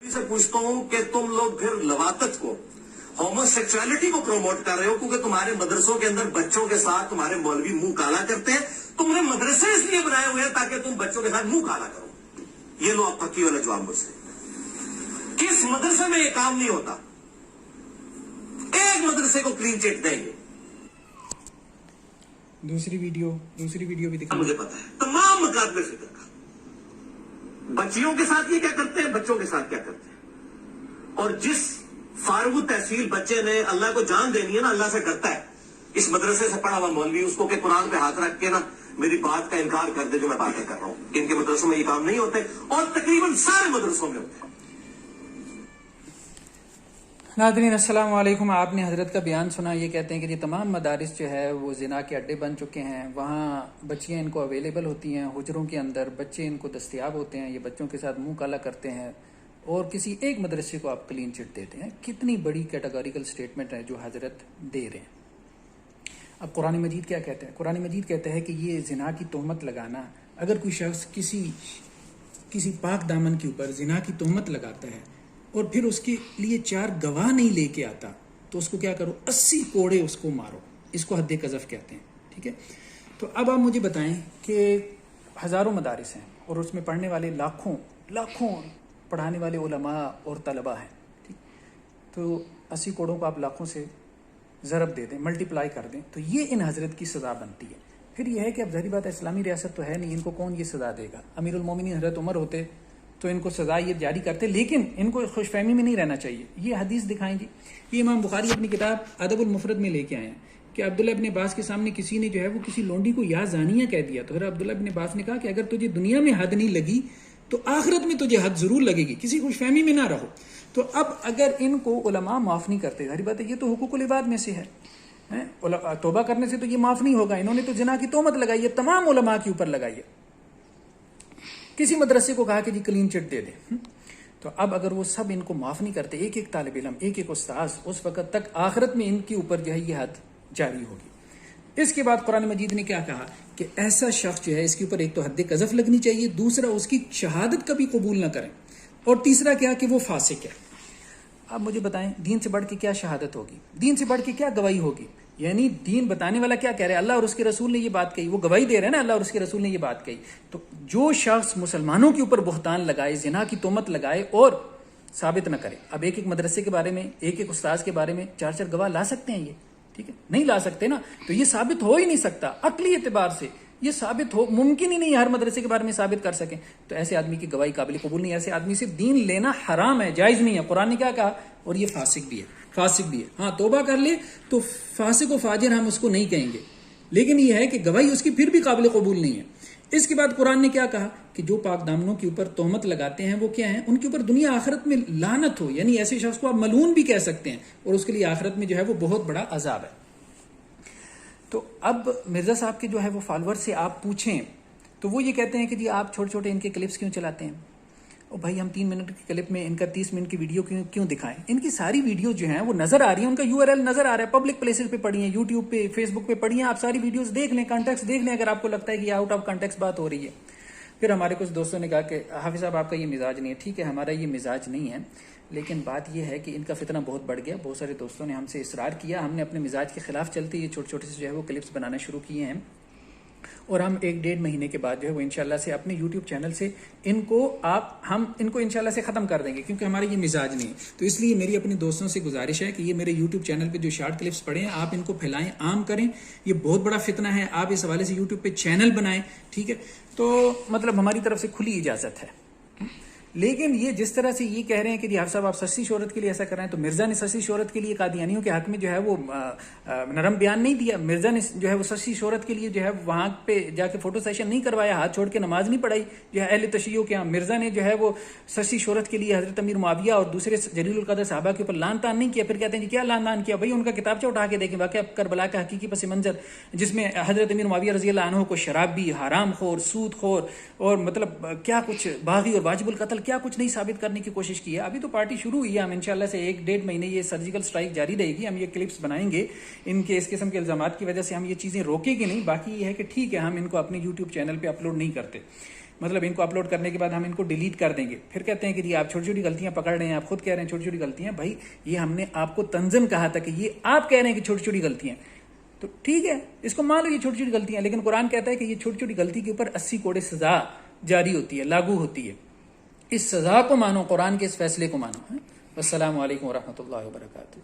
से पूछता हूं कि तुम लोग फिर लवातत को, होमोसेक्सुअलिटी को प्रमोट कर रहे हो क्योंकि तुम्हारे मदरसों के अंदर बच्चों के साथ तुम्हारे मौलवी मुंह काला करते हैं। तुमने मदरसे इसलिए बनाए हुए हैं ताकि तुम बच्चों के साथ मुंह काला करो। ये लो आप पक्की वाला जवाब मुझसे, किस मदरसे में ये काम नहीं होता? एक मदरसे को क्लीन चिट देंगे। दूसरी वीडियो भी दिखा। मुझे पता है तमाम मकातबे फिक्र का, बच्चियों के साथ ये क्या करते हैं, बच्चों के साथ क्या करते हैं। और जिस फारूक तहसील बच्चे ने अल्लाह को जान देनी है ना, अल्लाह से डरता है, इस मदरसे से पढ़ा हुआ मौलवी उसको के कुरान पे हाथ रख के ना मेरी बात का इनकार कर दे जो मैं बातें कर रहा हूं। इनके मदरसों में ये काम नहीं होते और तकरीबन सारे मदरसों में होते हैं। नाज़रीन अस्सलाम वालेकुम। आपने हज़रत का बयान सुना, ये कहते हैं कि ये तमाम मदारिस जो है वो ज़िना के अड्डे बन चुके हैं। वहाँ बच्चियाँ इनको अवेलेबल होती हैं, हुजरों के अंदर बच्चे इनको दस्तयाब होते हैं, ये बच्चों के साथ मुंह काला करते हैं और किसी एक मदरसे को आप क्लीन चिट देते हैं। कितनी बड़ी कैटेगोरिकल स्टेटमेंट है जो हज़रत दे रहे हैं। अब कुरान मजीद क्या कहते हैं? कुरान मजीद कहते हैं कि ये ज़िना की तोहमत लगाना, अगर कोई शख्स किसी पाक दामन के ऊपर ज़िना की तोहमत लगाता है और फिर उसके लिए 4 गवाह नहीं लेके आता तो उसको क्या करो, 80 कोड़े उसको मारो। इसको हद कज़फ कहते हैं। ठीक है, तो अब आप मुझे बताएं कि हज़ारों मदारिस हैं और उसमें पढ़ने वाले लाखों पढ़ाने वाले उलमा और तलबा हैं। ठीक, तो 80 कोड़ों को आप लाखों से ज़रब दे दें, मल्टीप्लाई कर दें, तो ये इन हज़रत की सज़ा बनती है। फिर यह है कि अब ज़ाहिर बात है इस्लामी रियासत तो है नहीं, इनको कौन ये सज़ा देगा। अमीरुल मोमिनीन हज़रत उमर होते तो इनको सज़ा ये जारी करते, लेकिन इनको खुशफहमी में नहीं रहना चाहिए। ये हदीस दिखाएं जी, ये इमाम बुखारी अपनी किताब अदबुल मुफरद में लेके आए हैं कि अब्दुल्ला इब्न अब्बास के सामने किसी ने जो है वो किसी लोंडी को या जानिया कह दिया, तो फिर अब्दुल्ला इब्न अब्बास ने कहा कि अगर तुझे दुनिया में हद नहीं लगी तो आखिरत में तुझे हद जरूर लगेगी, किसी खुशफहमी में ना रहो। तो अब अगर इनको उलमा माफ़ नहीं करते, सारी बात है ये तो हुकूकुल इबाद में से है, तौबा करने से तो ये माफ़ नहीं होगा। इन्होंने तो जिना की तोहमत लगाई है, तमाम उलमा के ऊपर लगाई है। किसी मदरसे को कहा कि जी क्लीन चिट दे दे, तो अब अगर वो सब इनको माफ़ नहीं करते, एक एक तालिब इल्म, एक एक उस्ताद, उस वक़्त तक आखिरत में इनके ऊपर जो है ये हद जारी होगी। इसके बाद कुरान मजीद ने क्या कहा कि ऐसा शख्स जो है इसके ऊपर एक तो हद कज़फ लगनी चाहिए, दूसरा उसकी शहादत कभी कबूल ना करें, और तीसरा क्या कि वो फासिक है। अब मुझे बताएं, दीन से बढ़ के क्या शहादत होगी, दीन से बढ़ के क्या गवाही होगी? यानी दीन बताने वाला क्या कह रहा है, अल्लाह और उसके रसूल ने ये बात कही, वो गवाही दे रहे हैं ना, अल्लाह और उसके रसूल ने ये बात कही। तो जो शख्स मुसलमानों के ऊपर बुहतान लगाए, जिना की तोहमत लगाए और साबित न करे, अब एक एक मदरसे के बारे में, एक एक उस्ताद के बारे में 4-4 गवाह ला सकते हैं ये? ठीक है, नहीं ला सकते ना, तो ये साबित हो ही नहीं सकता। अक्ली एतबार से ये साबित हो मुमकिन ही नहीं, हर मदरसे के बारे में साबित कर सकें। तो ऐसे आदमी की गवाही काबिल कबूल नहीं, ऐसे आदमी से दीन लेना हराम है, जायज़ नहीं है। कुरान ने क्या कहा, और ये फासिक भी है। हाँ, तौबा कर ले तो फासिक व फाजिर हम उसको नहीं कहेंगे, लेकिन ये है कि गवाही उसकी फिर भी काबिल कबूल नहीं है। इसके बाद कुरान ने क्या कहा कि जो पाक दामनों के ऊपर तोहमत लगाते हैं वो क्या है, उनके ऊपर दुनिया आखिरत में लानत हो, यानी ऐसे शख्स को आप मलून भी कह सकते हैं, और उसके लिए आखिरत में जो है वो बहुत बड़ा अजाब है। तो अब मिर्ज़ा साहब के जो है वो फॉलोअर से आप पूछें तो वो ये कहते हैं कि जी आप छोटे छोटे इनके क्लिप्स क्यों चलाते हैं? और भाई हम 3 मिनट के क्लिप में इनका 30 मिनट की वीडियो क्यों दिखाएं? इनकी सारी वीडियो जो हैं वो नज़र आ रही है, उनका URL नज़र आ रहा है, पब्लिक प्लेसेस पे पढ़ी है, यूट्यूब पे, फेसबुक पे पढ़ी है, आप सारी वीडियोस देख लें, कॉन्टेक्स्ट देख लें अगर आपको लगता है कि आउट ऑफ कॉन्टेक्स्ट बात हो रही है। फिर हमारे कुछ दोस्तों ने कहा कि हाफिज़ साहब आपका ये मिजाज नहीं है। ठीक है, हमारा ये मिजाज नहीं है, लेकिन बात यह है कि इनका फितना बहुत बढ़ गया। बहुत सारे दोस्तों ने हमसे इसरार किया, हमने अपने मिजाज के खिलाफ चलते ये छोटे छोटे से जो है वो क्लिप्स बनाना शुरू किए हैं, और हम 1-1.5 महीने के बाद जो है वो इंशाल्लाह से अपने यूट्यूब चैनल से हम इनको इंशाल्लाह से ख़त्म कर देंगे, क्योंकि हमारा ये मिजाज नहीं है। तो इसलिए मेरी अपने दोस्तों से गुजारिश है कि ये मेरे यूट्यूब चैनल पे जो शॉर्ट क्लिप्स पड़े हैं आप इनको फैलाएं, आम करें। ये बहुत बड़ा फितना है, आप इस हवाले से यूट्यूब पे चैनल बनाएं। ठीक है, तो मतलब हमारी तरफ से खुली इजाज़त है। लेकिन ये जिस तरह से ये कह रहे हैं कि जी हाफ़िज़ साहब आप सस्ती शोहरत के लिए ऐसा कर रहे हैं, तो मिर्ज़ा ने सस्ती शोहरत के लिए कादियानियों के हक में जो है वो नरम बयान नहीं दिया। मिर्ज़ा ने जो है वो सस्ती शोहरत के लिए जो है वहाँ पे जाके फ़ोटो सेशन नहीं करवाया, हाथ छोड़ के नमाज नहीं पढ़ाई जो है अहले तशय्यो के यहाँ। मिर्ज़ा ने जो है वो सस्ती शोहरत के लिए हज़रत अमीर मुआविया और दूसरे जलीलुल क़द्र सहाबा के ऊपर लान तान नहीं किया। फिर कहते हैं जी क्या लान तान किया? भाई उनका किताबचा उठा के देखें, वाक़या करबला का हकीकी पस मंज़र, जिसमें हज़रत अमीर मुआविया रज़ी अल्लाह अन्हु को शराबी, हराम खोर, सूद खोर और मतलब क्या कुछ बागी और वाजिबुल कत्ल क्या कुछ नहीं साबित करने की कोशिश की है। अभी तो पार्टी शुरू हुई है, हम इंशाल्लाह से 1-1.5 महीने ये सर्जिकल स्ट्राइक जारी रहेगी, हम ये क्लिप्स बनाएंगे। इनके इस किस्म के इल्जामात की वजह से हम ये चीज़ें रोकेंगे नहीं। बाकी ये है कि ठीक है हम इनको अपने यूट्यूब चैनल पे अपलोड नहीं करते, مطلب ان کو اپلوڈ کرنے کے بعد ہم ان کو ڈیلیٹ کر دیں گے. پھر کہتے ہیں کہ جی آپ چھوٹی چھوٹی غلطیاں پکڑ رہے ہیں, آپ خود کہہ رہے ہیں چھوٹی چھوٹی غلطیاں. بھائی یہ ہم نے آپ کو تنظیم کہا تھا کہ یہ آپ کہہ رہے ہیں کہ چھوٹی چھوٹی غلطیاں, تو ٹھیک ہے اس کو مان لو یہ چھوٹی چھوٹی غلطیاں, لیکن قرآن کہتا ہے کہ یہ چھوٹی چھوٹی غلطی کے اوپر 80 کوڑے سزا جاری ہوتی ہے, لاگو ہوتی ہے. اس سزا کو مانو, قرآن کے اس فیصلے کو مانو. السلام علیکم ورحمۃ اللہ وبرکاتہ.